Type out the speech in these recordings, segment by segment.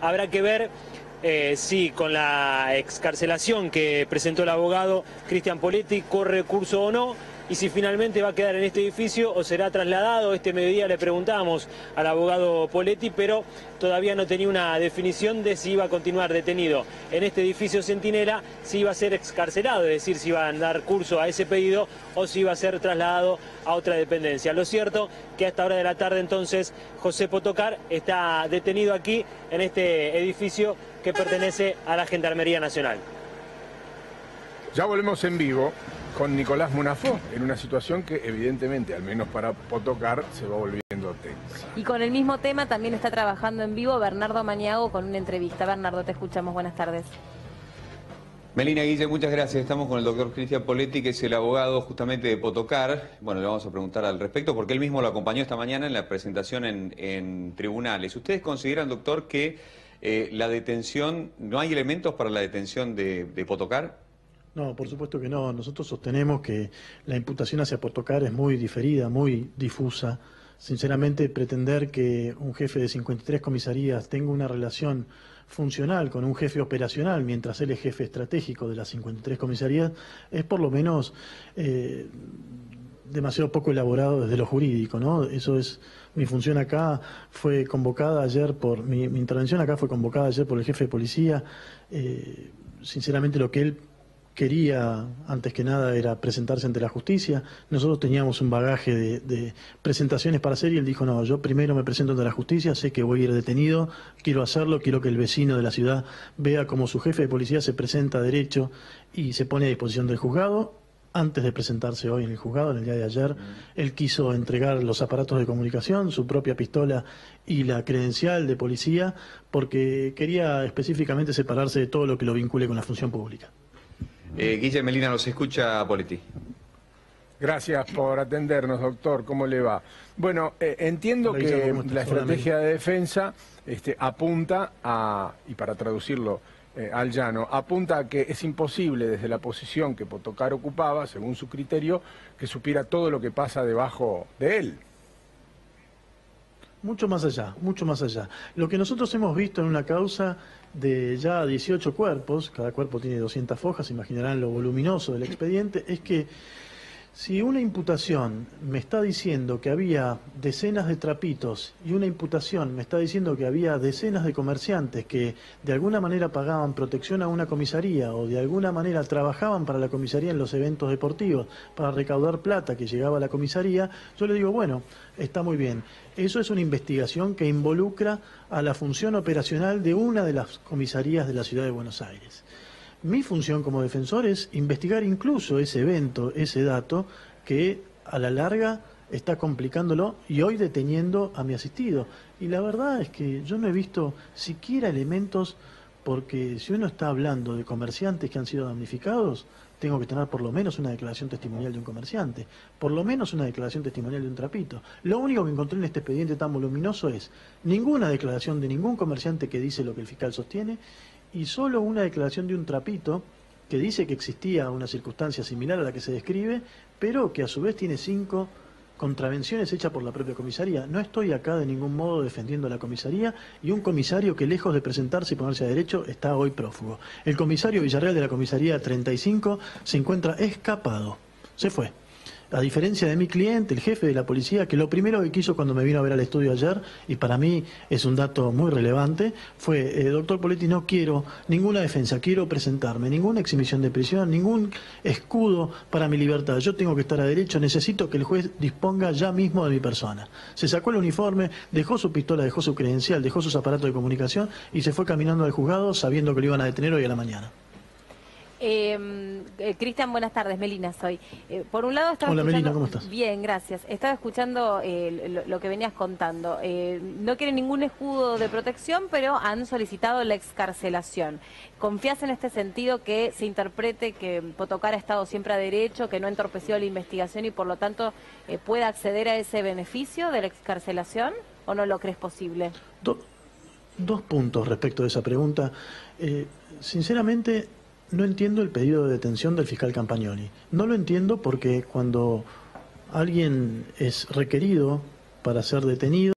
Habrá que ver si con la excarcelación que presentó el abogado Cristian Poletti corre recurso o no, y si finalmente va a quedar en este edificio o será trasladado. Este mediodía le preguntamos al abogado Poletti, pero todavía no tenía una definición de si iba a continuar detenido en este edificio Centinela, si iba a ser excarcelado, es decir, si iba a dar curso a ese pedido o si iba a ser trasladado a otra dependencia. Lo cierto que a esta hora de la tarde entonces José Potocar está detenido aquí en este edificio que pertenece a la Gendarmería Nacional. Ya volvemos en vivo con Nicolás Munafó, en una situación que evidentemente, al menos para Potocar, se va volviendo tensa. Y con el mismo tema también está trabajando en vivo Bernardo Maniago con una entrevista. Bernardo, te escuchamos. Buenas tardes. Melina, Guille, muchas gracias. Estamos con el doctor Cristian Poletti, que es el abogado justamente de Potocar. Bueno, le vamos a preguntar al respecto, porque él mismo lo acompañó esta mañana en la presentación en tribunales. ¿Ustedes consideran, doctor, que la detención, no hay elementos para la detención de Potocar? No, por supuesto que no. Nosotros sostenemos que la imputación hacia Potocar es muy diferida, muy difusa. Sinceramente, pretender que un jefe de 53 comisarías tenga una relación funcional con un jefe operacional, mientras él es jefe estratégico de las 53 comisarías, es por lo menos demasiado poco elaborado desde lo jurídico, ¿no? Eso es, mi función acá fue convocada ayer por, mi intervención acá fue convocada ayer por el jefe de policía. Sinceramente, lo que él quería, antes que nada, era presentarse ante la justicia. Nosotros teníamos un bagaje de presentaciones para hacer y él dijo, no, yo primero me presento ante la justicia, sé que voy a ir detenido, quiero hacerlo, quiero que el vecino de la ciudad vea cómo su jefe de policía se presenta derecho y se pone a disposición del juzgado. Antes de presentarse hoy en el juzgado, en el día de ayer, él quiso entregar los aparatos de comunicación, su propia pistola y la credencial de policía, porque quería específicamente separarse de todo lo que lo vincule con la función pública. Guille, Melina, nos escucha Poletti. Gracias por atendernos, doctor. ¿Cómo le va? Bueno, entiendo que la estrategia de defensa apunta a, y para traducirlo al llano, apunta a que es imposible desde la posición que Potocar ocupaba, según su criterio, que supiera todo lo que pasa debajo de él. Mucho más allá, mucho más allá. Lo que nosotros hemos visto en una causa de ya 18 cuerpos, cada cuerpo tiene 200 hojas, imaginarán lo voluminoso del expediente, es que si una imputación me está diciendo que había decenas de trapitos y una imputación me está diciendo que había decenas de comerciantes que de alguna manera pagaban protección a una comisaría o de alguna manera trabajaban para la comisaría en los eventos deportivos para recaudar plata que llegaba a la comisaría, yo le digo, bueno, está muy bien. Eso es una investigación que involucra a la función operacional de una de las comisarías de la ciudad de Buenos Aires. Mi función como defensor es investigar incluso ese evento, ese dato, que a la larga está complicándolo y hoy deteniendo a mi asistido. Y la verdad es que yo no he visto siquiera elementos, porque si uno está hablando de comerciantes que han sido damnificados, tengo que tener por lo menos una declaración testimonial de un comerciante, por lo menos una declaración testimonial de un trapito. Lo único que encontré en este expediente tan voluminoso es ninguna declaración de ningún comerciante que dice lo que el fiscal sostiene, y solo una declaración de un trapito que dice que existía una circunstancia similar a la que se describe, pero que a su vez tiene 5 contravenciones hechas por la propia comisaría. No estoy acá de ningún modo defendiendo a la comisaría y un comisario que lejos de presentarse y ponerse a derecho está hoy prófugo. El comisario Villarreal de la comisaría 35 se encuentra escapado, se fue. A diferencia de mi cliente, el jefe de la policía, que lo primero que quiso cuando me vino a ver al estudio ayer, y para mí es un dato muy relevante, fue, doctor Poletti, no quiero ninguna defensa, quiero presentarme, ninguna exhibición de prisión, ningún escudo para mi libertad. Yo tengo que estar a derecho, necesito que el juez disponga ya mismo de mi persona. Se sacó el uniforme, dejó su pistola, dejó su credencial, dejó sus aparatos de comunicación y se fue caminando al juzgado sabiendo que lo iban a detener hoy a la mañana. Cristian, buenas tardes, Melina soy. Por un lado estaba Hola escuchando... Melina, ¿cómo estás? Bien, gracias. Estaba escuchando lo que venías contando. No quieren ningún escudo de protección, pero han solicitado la excarcelación. ¿Confías en este sentido que se interprete que Potocar ha estado siempre a derecho, que no ha entorpecido la investigación y por lo tanto pueda acceder a ese beneficio de la excarcelación? ¿O no lo crees posible? Dos puntos respecto de esa pregunta. Sinceramente, no entiendo el pedido de detención del fiscal Campagnoli. No lo entiendo porque cuando alguien es requerido para ser detenido,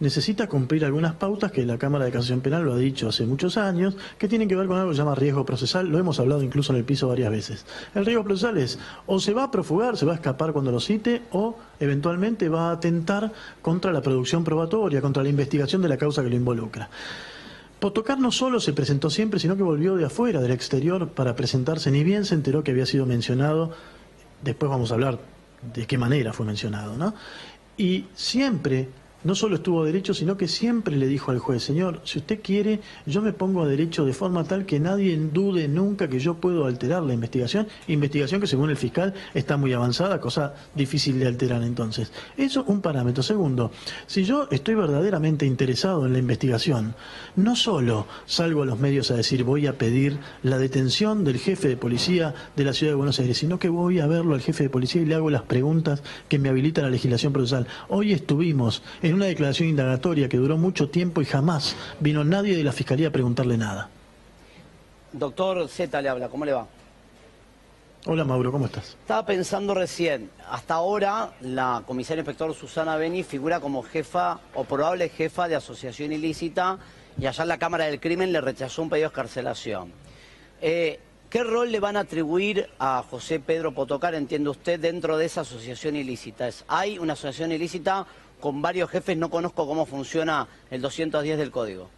necesita cumplir algunas pautas que la Cámara de Casación Penal lo ha dicho hace muchos años, que tienen que ver con algo que se llama riesgo procesal. Lo hemos hablado incluso en el piso varias veces. El riesgo procesal es o se va a profugar, se va a escapar cuando lo cite, o eventualmente va a atentar contra la producción probatoria, contra la investigación de la causa que lo involucra. Potokar no solo se presentó siempre, sino que volvió de afuera, del exterior, para presentarse, ni bien se enteró que había sido mencionado. Después vamos a hablar de qué manera fue mencionado, ¿no? Y siempre, no solo estuvo a derecho, sino que siempre le dijo al juez: señor, si usted quiere, yo me pongo a derecho de forma tal que nadie dude nunca que yo puedo alterar la investigación que según el fiscal está muy avanzada, cosa difícil de alterar entonces. Eso un parámetro. Segundo, si yo estoy verdaderamente interesado en la investigación, no solo salgo a los medios a decir voy a pedir la detención del jefe de policía de la ciudad de Buenos Aires, sino que voy a verlo al jefe de policía y le hago las preguntas que me habilita la legislación procesal. Hoy estuvimos en una declaración indagatoria que duró mucho tiempo y jamás vino nadie de la Fiscalía a preguntarle nada. Doctor Z le habla, ¿cómo le va? Hola Mauro, ¿cómo estás? Estaba pensando recién, hasta ahora la comisaria inspector Susana Beni figura como jefa o probable jefa de asociación ilícita y allá en la Cámara del Crimen le rechazó un pedido de excarcelación. ¿Qué rol le van a atribuir a José Pedro Potokar, entiende usted, dentro de esa asociación ilícita? ¿Hay una asociación ilícita con varios jefes? No conozco cómo funciona el 210 del Código.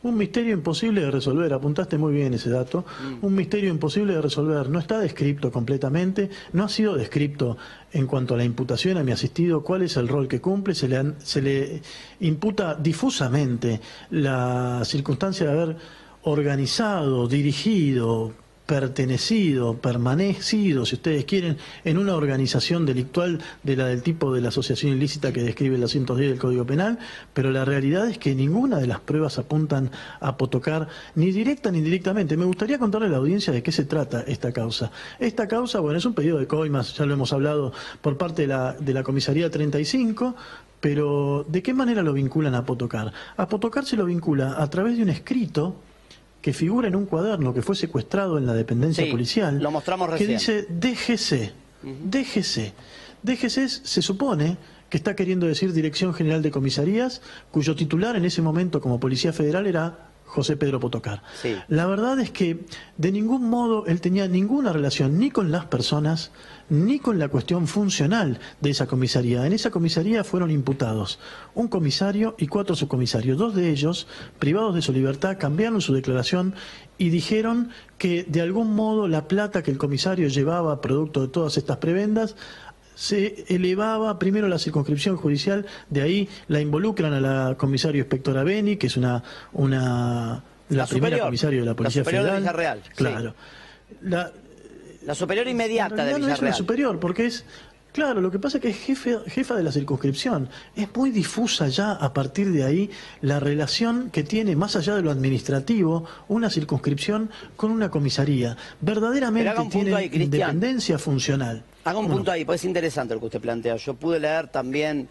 Un misterio imposible de resolver, apuntaste muy bien ese dato. Un misterio imposible de resolver, no está descripto completamente, no ha sido descripto en cuanto a la imputación a mi asistido, cuál es el rol que cumple, se le imputa difusamente la circunstancia de haber organizado, dirigido, pertenecido, permanecido, si ustedes quieren, en una organización delictual del tipo de la asociación ilícita que describe el 210 del Código Penal, pero la realidad es que ninguna de las pruebas apuntan a Potokar, ni directa ni indirectamente. Me gustaría contarle a la audiencia de qué se trata esta causa. Esta causa, bueno, es un pedido de coimas, ya lo hemos hablado, por parte de la Comisaría 35, pero ¿de qué manera lo vinculan a Potokar? A Potokar se lo vincula a través de un escrito que figura en un cuaderno que fue secuestrado en la dependencia policial, lo mostramos que recién. dice DGC. DGC. DGC se supone que está queriendo decir Dirección General de Comisarías, cuyo titular en ese momento como Policía Federal era José Pedro Potokar. Sí. La verdad es que de ningún modo él tenía ninguna relación ni con las personas ni con la cuestión funcional de esa comisaría. En esa comisaría fueron imputados un comisario y 4 subcomisarios. 2 de ellos, privados de su libertad, cambiaron su declaración y dijeron que de algún modo la plata que el comisario llevaba producto de todas estas prebendas se elevaba primero a la circunscripción judicial, de ahí la involucran a la comisario inspectora Beni, que es la primera superior, comisario de la Policía Federal. De Villarreal. Claro. Sí. La superior inmediata de Villarreal. No es una superior, porque es... Claro, lo que pasa es que es jefa de la circunscripción. Es muy difusa ya a partir de ahí la relación que tiene, más allá de lo administrativo, una circunscripción con una comisaría. Verdaderamente tiene independencia funcional. Haga un punto ahí, pues es interesante lo que usted plantea. Yo pude leer también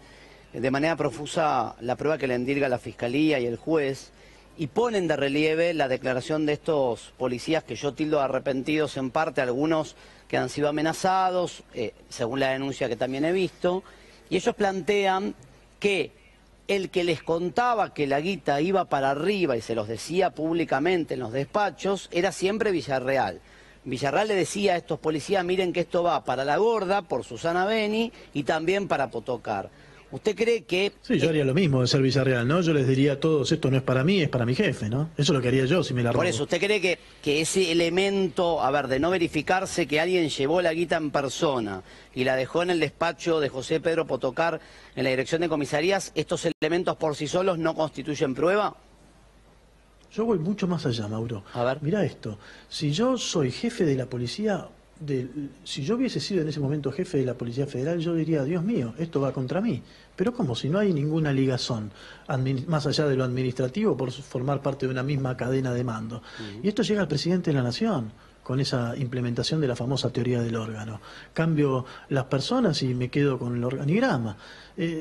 de manera profusa la prueba que le endilga la Fiscalía y el juez, y ponen de relieve la declaración de estos policías que yo tildo arrepentidos en parte, algunos que han sido amenazados, según la denuncia que también he visto, y ellos plantean que el que les contaba que la guita iba para arriba y se los decía públicamente en los despachos era siempre Villarreal. Villarreal le decía a estos policías: miren que esto va para la gorda, por Susana Beni, y también para Potokar. ¿Usted cree que...? Sí, yo haría lo mismo de ser Villarreal, ¿no? Yo les diría a todos: esto no es para mí, es para mi jefe, ¿no? Eso es lo que haría yo si me la robo. Por eso, ¿usted cree que ese elemento, a ver, de no verificarse que alguien llevó la guita en persona y la dejó en el despacho de José Pedro Potokar en la dirección de comisarías, estos elementos por sí solos no constituyen prueba? Yo voy mucho más allá, Mauro. A ver. Mirá esto. Si yo soy jefe de la policía, si yo hubiese sido en ese momento jefe de la Policía Federal, yo diría: Dios mío, esto va contra mí. Pero como si no hay ninguna ligazón, más allá de lo administrativo, por formar parte de una misma cadena de mando. Y esto llega al presidente de la Nación, con esa implementación de la famosa teoría del órgano. Cambio las personas y me quedo con el organigrama.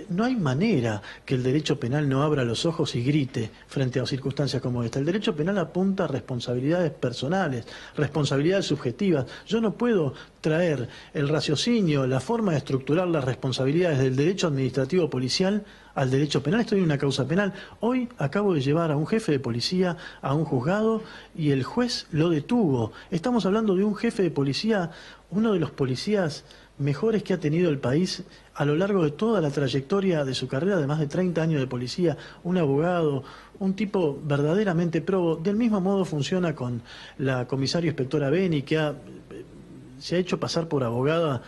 No hay manera que el derecho penal no abra los ojos y grite frente a circunstancias como esta. El derecho penal apunta a responsabilidades personales, responsabilidades subjetivas. Yo no puedo traer el raciocinio, la forma de estructurar las responsabilidades del derecho administrativo policial al derecho penal. Estoy en una causa penal. Hoy acabo de llevar a un jefe de policía a un juzgado y el juez lo detuvo. Estamos hablando de un jefe de policía, uno de los policías mejores que ha tenido el país a lo largo de toda la trayectoria de su carrera de más de 30 años de policía, un abogado, un tipo verdaderamente probo. Del mismo modo funciona con la comisaria inspectora Beni, que se ha hecho pasar por abogada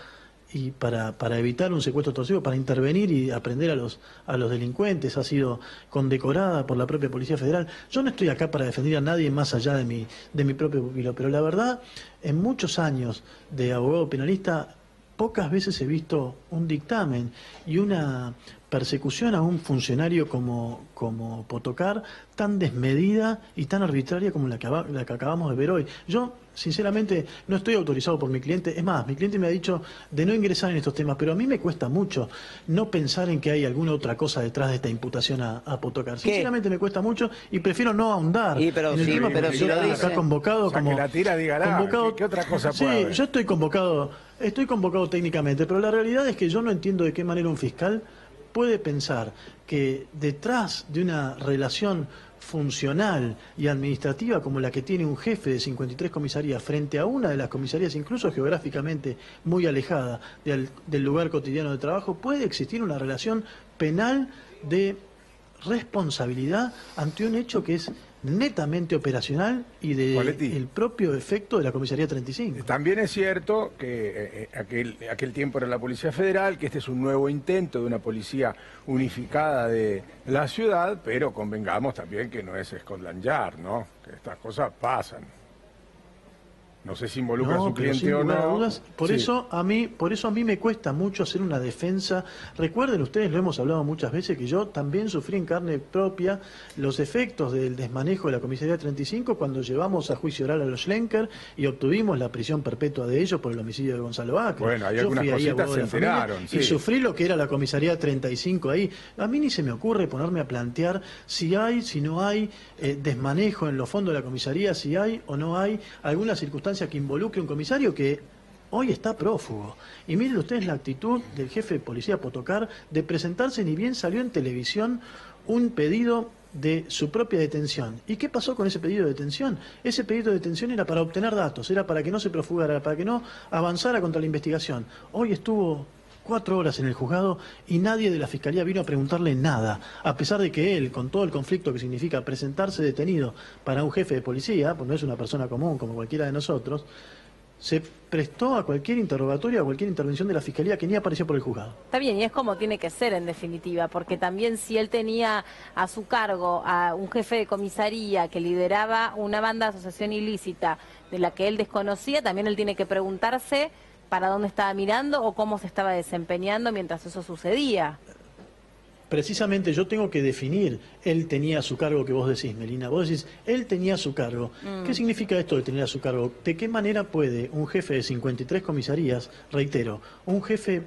y para evitar un secuestro torcido, para intervenir y aprender a los delincuentes. Ha sido condecorada por la propia Policía Federal. Yo no estoy acá para defender a nadie más allá de mi propio pupilo, pero la verdad, en muchos años de abogado penalista, pocas veces he visto un dictamen y una persecución a un funcionario como Potokar tan desmedida y tan arbitraria como la que acabamos de ver hoy. Yo, sinceramente, no estoy autorizado por mi cliente. Es más, mi cliente me ha dicho de no ingresar en estos temas, pero a mí me cuesta mucho no pensar en que hay alguna otra cosa detrás de esta imputación a Potokar. Sinceramente me cuesta mucho y prefiero no ahondar en el tema, pero si lo dice, acá convocado, o sea, como que la tira, dígala. ¿Qué otra cosa puede haber? Yo estoy convocado técnicamente, pero la realidad es que yo no entiendo de qué manera un fiscal puede pensar que detrás de una relación funcional y administrativa como la que tiene un jefe de 53 comisarías frente a una de las comisarías incluso geográficamente muy alejada del lugar cotidiano de trabajo, puede existir una relación penal de responsabilidad ante un hecho que es netamente operacional y del propio efecto de la Comisaría 35. También es cierto que aquel tiempo era la Policía Federal, que este es un nuevo intento de una policía unificada de la ciudad, pero convengamos también que no es Scotland Yard, ¿no? Que estas cosas pasan. No sé si involucra a su cliente o no. Dudas, por eso a mí me cuesta mucho hacer una defensa. Recuerden ustedes, lo hemos hablado muchas veces, que yo también sufrí en carne propia los efectos del desmanejo de la Comisaría 35 cuando llevamos a juicio oral a los Schlenker y obtuvimos la prisión perpetua de ellos por el homicidio de Gonzalo Acre. Bueno, hay algunas cositas se enteraron. Y sufrí lo que era la Comisaría 35 ahí. A mí ni se me ocurre ponerme a plantear si hay, si no hay desmanejo en los fondos de la comisaría, si hay o no hay alguna circunstancia que involucre un comisario que hoy está prófugo. Y miren ustedes la actitud del jefe de policía Potokar de presentarse, ni bien salió en televisión un pedido de su propia detención. ¿Y qué pasó con ese pedido de detención? Ese pedido de detención era para obtener datos, era para que no se profugara, para que no avanzara contra la investigación. Hoy estuvo 4 horas en el juzgado y nadie de la Fiscalía vino a preguntarle nada, a pesar de que él, con todo el conflicto que significa presentarse detenido para un jefe de policía, pues no es una persona común como cualquiera de nosotros, se prestó a cualquier interrogatorio, a cualquier intervención de la Fiscalía que ni apareció por el juzgado. Está bien, y es como tiene que ser en definitiva, porque también si él tenía a su cargo a un jefe de comisaría que lideraba una banda de asociación ilícita de la que él desconocía, también él tiene que preguntarse para dónde estaba mirando o cómo se estaba desempeñando mientras eso sucedía. Precisamente yo tengo que definir, él tenía a su cargo, que vos decís, Melina, vos decís, él tenía a su cargo. ¿Qué significa esto de tener a su cargo? ¿De qué manera puede un jefe de 53 comisarías, reitero, un jefe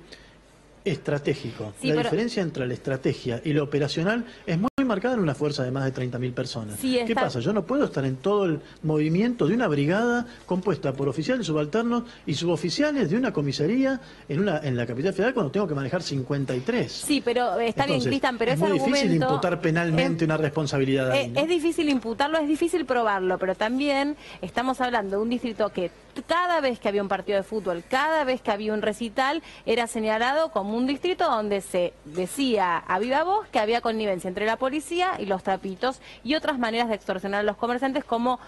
estratégico? Sí, la diferencia entre la estrategia y lo operacional es muy marcada en una fuerza de más de 30.000 personas. Sí, ¿qué pasa? Yo no puedo estar en todo el movimiento de una brigada compuesta por oficiales subalternos y suboficiales de una comisaría en la capital federal cuando tengo que manejar 53. Sí, pero está bien, Cristian, pero es muy difícil imputar penalmente una responsabilidad ahí, ¿no? Es difícil imputarlo, es difícil probarlo, pero también estamos hablando de un distrito que cada vez que había un partido de fútbol, cada vez que había un recital, era señalado como un distrito donde se decía a viva voz que había connivencia entre la policía y los trapitos y otras maneras de extorsionar a los comerciantes como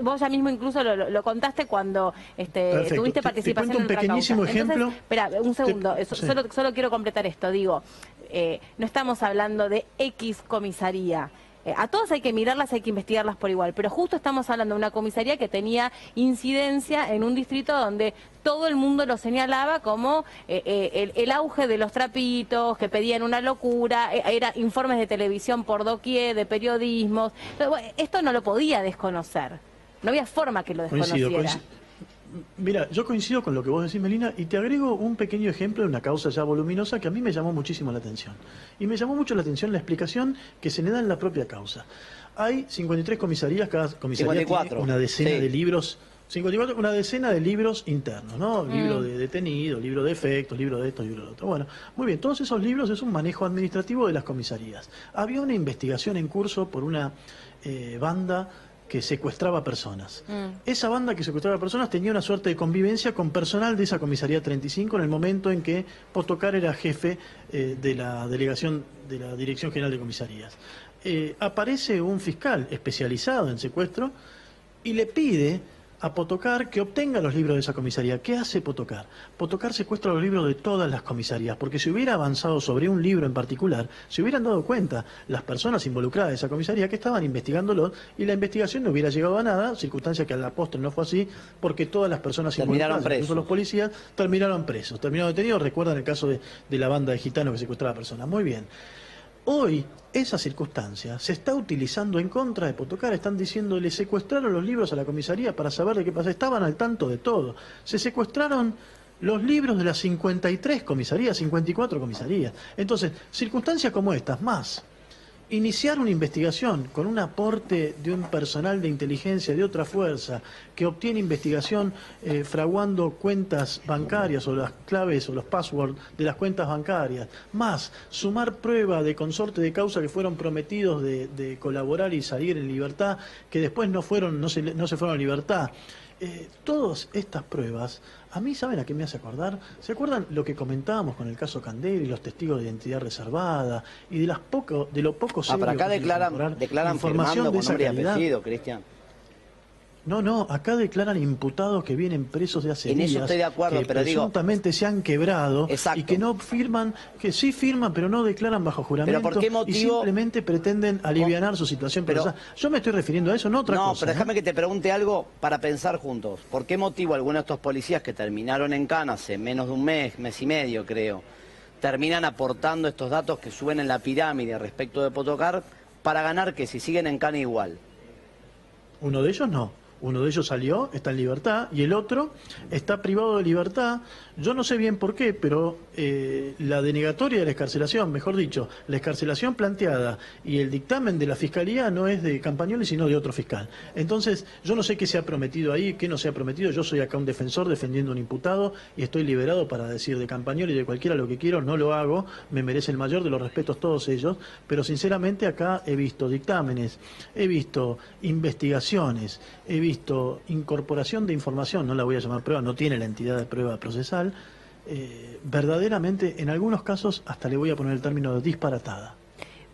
vos ya mismo incluso lo contaste cuando tuviste participación en un pequeñísimo ejemplo. Entonces, espera, un segundo, solo quiero completar esto, digo, no estamos hablando de X comisaría. A todas hay que mirarlas, hay que investigarlas por igual, pero justo estamos hablando de una comisaría que tenía incidencia en un distrito donde todo el mundo lo señalaba como el auge de los trapitos, que pedían una locura, era informes de televisión por doquier, de periodismos. Esto no lo podía desconocer, no había forma que lo desconociera. Mira, yo coincido con lo que vos decís, Melina, y te agrego un pequeño ejemplo de una causa ya voluminosa que a mí me llamó muchísimo la atención. Y me llamó mucho la atención la explicación que se le da en la propia causa. Hay 53 comisarías, cada comisaría 54, tiene una decena de libros 54, una decena de libros internos, ¿no? Libro de detenido, libro de efectos, libro de esto, libro de otro. Bueno, muy bien, todos esos libros es un manejo administrativo de las comisarías. Había una investigación en curso por una banda que secuestraba personas. Esa banda que secuestraba personas tenía una suerte de convivencia con personal de esa comisaría 35 en el momento en que Potocar era jefe de la delegación de la Dirección General de Comisarías. Aparece un fiscal especializado en secuestro y le pide a Potocar que obtenga los libros de esa comisaría. ¿Qué hace Potocar? Potocar secuestra los libros de todas las comisarías, porque si hubiera avanzado sobre un libro en particular, se hubieran dado cuenta las personas involucradas de esa comisaría que estaban investigándolo y la investigación no hubiera llegado a nada, circunstancia que a la postre no fue así, porque todas las personas involucradas, incluso los policías, terminaron presos, terminaron detenidos. Recuerdan el caso de la banda de gitanos que secuestraba personas. Muy bien. Hoy, esa circunstancia se está utilizando en contra de Potocar. Están diciendo, le secuestraron los libros a la comisaría para saber de qué pasa. Estaban al tanto de todo. Se secuestraron los libros de las 53 comisarías, 54 comisarías. Entonces, circunstancias como estas, más iniciar una investigación con un aporte de un personal de inteligencia de otra fuerza que obtiene investigación fraguando cuentas bancarias o las claves o los passwords de las cuentas bancarias, más sumar prueba de consorte de causa que fueron prometidos de colaborar y salir en libertad, que después no se fueron a libertad. Todas estas pruebas, a mí, ¿saben a qué me hace acordar? ¿Se acuerdan lo que comentábamos con el caso Candel y los testigos de identidad reservada y de lo poco serio pero acá que declaran información firmando de con esa nombre y calidad? apellido, Cristian. No, acá declaran imputados que vienen presos de hace días, en eso estoy de acuerdo, que pero presuntamente se han quebrado. Exacto. Y que no firman, que sí firman, pero no declaran bajo juramento. ¿Pero por qué motivo? Y simplemente pretenden alivianar su situación procesal. Yo me estoy refiriendo a eso, no a otra cosa. No, pero déjame que te pregunte algo para pensar juntos. ¿Por qué motivo algunos de estos policías que terminaron en Cana hace menos de un mes, mes y medio creo, terminan aportando estos datos que suben en la pirámide respecto de Potocar para ganar que si siguen en Cana igual? Uno de ellos no. Uno de ellos salió, está en libertad, y el otro está privado de libertad. Yo no sé bien por qué, pero la denegatoria de la excarcelación, mejor dicho, la excarcelación planteada y el dictamen de la Fiscalía no es de Campagnoli, sino de otro fiscal. Entonces, yo no sé qué se ha prometido ahí, qué no se ha prometido. Yo soy acá un defensor defendiendo a un imputado y estoy liberado para decir de Campagnoli y de cualquiera lo que quiero. No lo hago, me merece el mayor de los respetos todos ellos, pero sinceramente acá he visto dictámenes, he visto investigaciones, he visto incorporación de información, no la voy a llamar prueba, no tiene la entidad de prueba procesal, verdaderamente en algunos casos hasta le voy a poner el término de disparatada.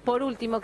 Por último,